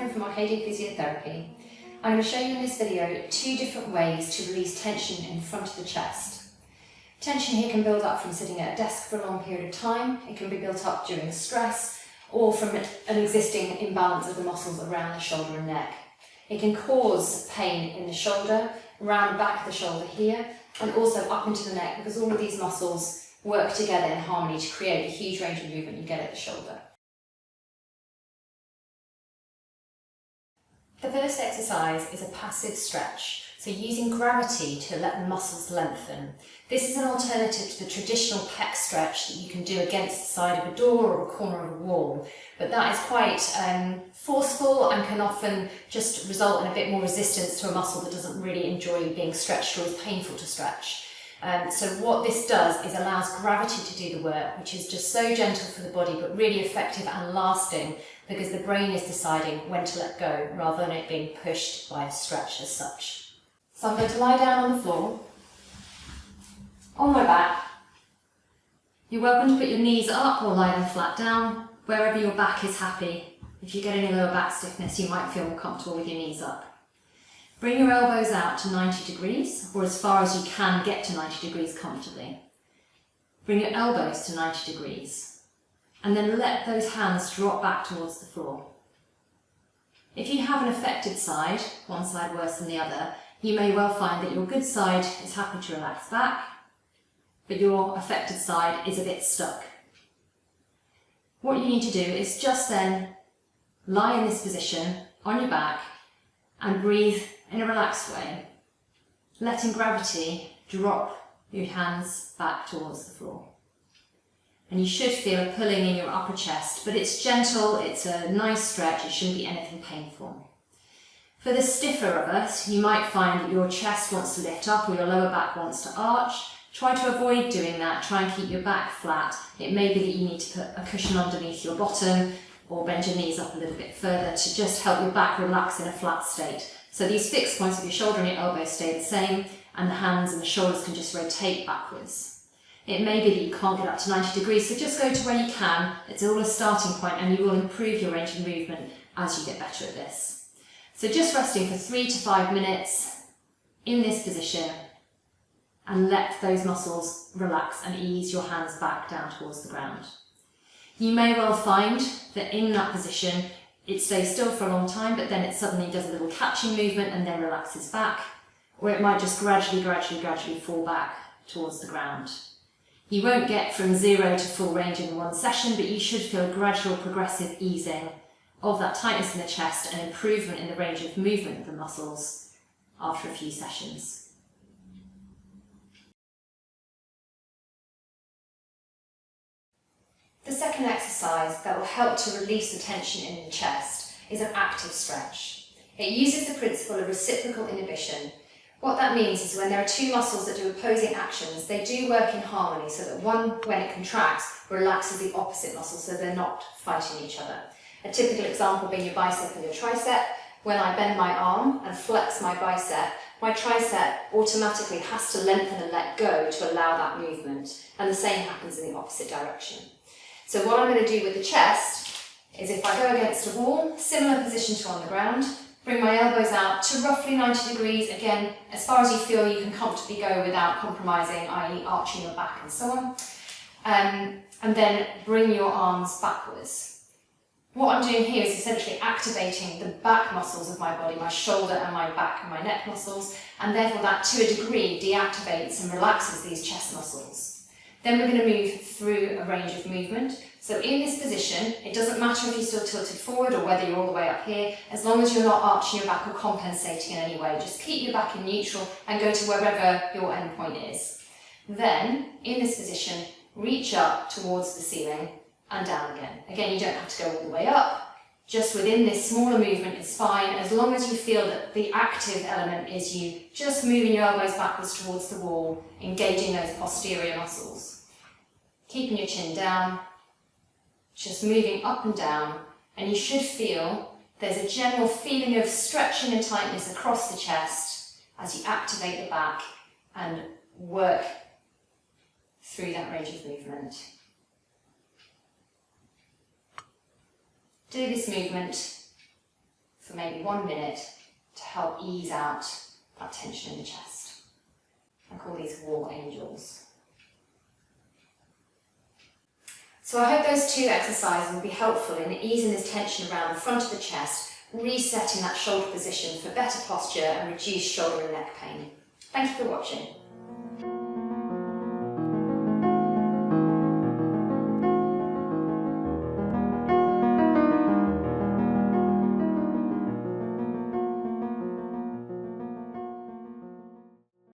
Catherine from Arcadian Physiotherapy. I'm going to show you in this video 2 different ways to release tension in front of the chest. Tension here can build up from sitting at a desk for a long period of time, it can be built up during stress, or from an existing imbalance of the muscles around the shoulder and neck. It can cause pain in the shoulder, around the back of the shoulder here, and also up into the neck, because all of these muscles work together in harmony to create a huge range of movement you get at the shoulder. The first exercise is a passive stretch, so using gravity to let the muscles lengthen. This is an alternative to the traditional pec stretch that you can do against the side of a door or a corner of a wall, but that is quite forceful and can often just result in a bit more resistance to a muscle that doesn't really enjoy being stretched or is painful to stretch. So what this does is allows gravity to do the work, which is just so gentle for the body but really effective and lasting, because the brain is deciding when to let go rather than it being pushed by a stretch as such. So I'm going to lie down on the floor, on my back. You're welcome to put your knees up or lie them flat down, wherever your back is happy. If you get any lower back stiffness, you might feel more comfortable with your knees up. Bring your elbows out to 90 degrees, or as far as you can get to 90 degrees comfortably. Bring your elbows to 90 degrees, and then let those hands drop back towards the floor. If you have an affected side, one side worse than the other, you may well find that your good side is happy to relax back, but your affected side is a bit stuck. What you need to do is just then lie in this position on your back and breathe in a relaxed way, letting gravity drop your hands back towards the floor. And you should feel a pulling in your upper chest, but it's gentle, it's a nice stretch, it shouldn't be anything painful. For the stiffer of us, you might find that your chest wants to lift up or your lower back wants to arch. Try to avoid doing that, try and keep your back flat. It may be that you need to put a cushion underneath your bottom or bend your knees up a little bit further to just help your back relax in a flat state. So these fixed points of your shoulder and your elbows stay the same, and the hands and the shoulders can just rotate backwards. It may be that you can't get up to 90 degrees, so just go to where you can. It's all a starting point and you will improve your range of movement as you get better at this. So just resting for 3 to 5 minutes in this position and let those muscles relax and ease your hands back down towards the ground. You may well find that in that position it stays still for a long time, but then it suddenly does a little catching movement and then relaxes back, or it might just gradually fall back towards the ground. You won't get from 0 to full range in one session, but you should feel a gradual progressive easing of that tightness in the chest and improvement in the range of movement of the muscles after a few sessions. The second exercise that will help to release the tension in the chest is an active stretch. It uses the principle of reciprocal inhibition. What that means is when there are 2 muscles that do opposing actions, they do work in harmony so that one, when it contracts, relaxes the opposite muscle so they're not fighting each other. A typical example being your bicep and your tricep. When I bend my arm and flex my bicep, my tricep automatically has to lengthen and let go to allow that movement, and the same happens in the opposite direction. So what I'm going to do with the chest is, if I go against a wall, similar position to on the ground, bring my elbows out to roughly 90 degrees, again, as far as you feel you can comfortably go without compromising, i.e. arching your back and so on, and then bring your arms backwards. What I'm doing here is essentially activating the back muscles of my body, my shoulder and my back and my neck muscles, and therefore that to a degree deactivates and relaxes these chest muscles. Then we're going to move through a range of movement. So in this position, it doesn't matter if you're still tilted forward or whether you're all the way up here, as long as you're not arching your back or compensating in any way. Just keep your back in neutral and go to wherever your end point is. Then, in this position, reach up towards the ceiling and down again. Again, you don't have to go all the way up. Just within this smaller movement is fine, as long as you feel that the active element is you just moving your elbows backwards towards the wall, engaging those posterior muscles. Keeping your chin down, just moving up and down, and you should feel there's a general feeling of stretching and tightness across the chest as you activate the back and work through that range of movement. Do this movement for maybe 1 minute to help ease out that tension in the chest. I call these war angels. So I hope those 2 exercises will be helpful in easing this tension around the front of the chest, resetting that shoulder position for better posture and reduced shoulder and neck pain. Thank you for watching.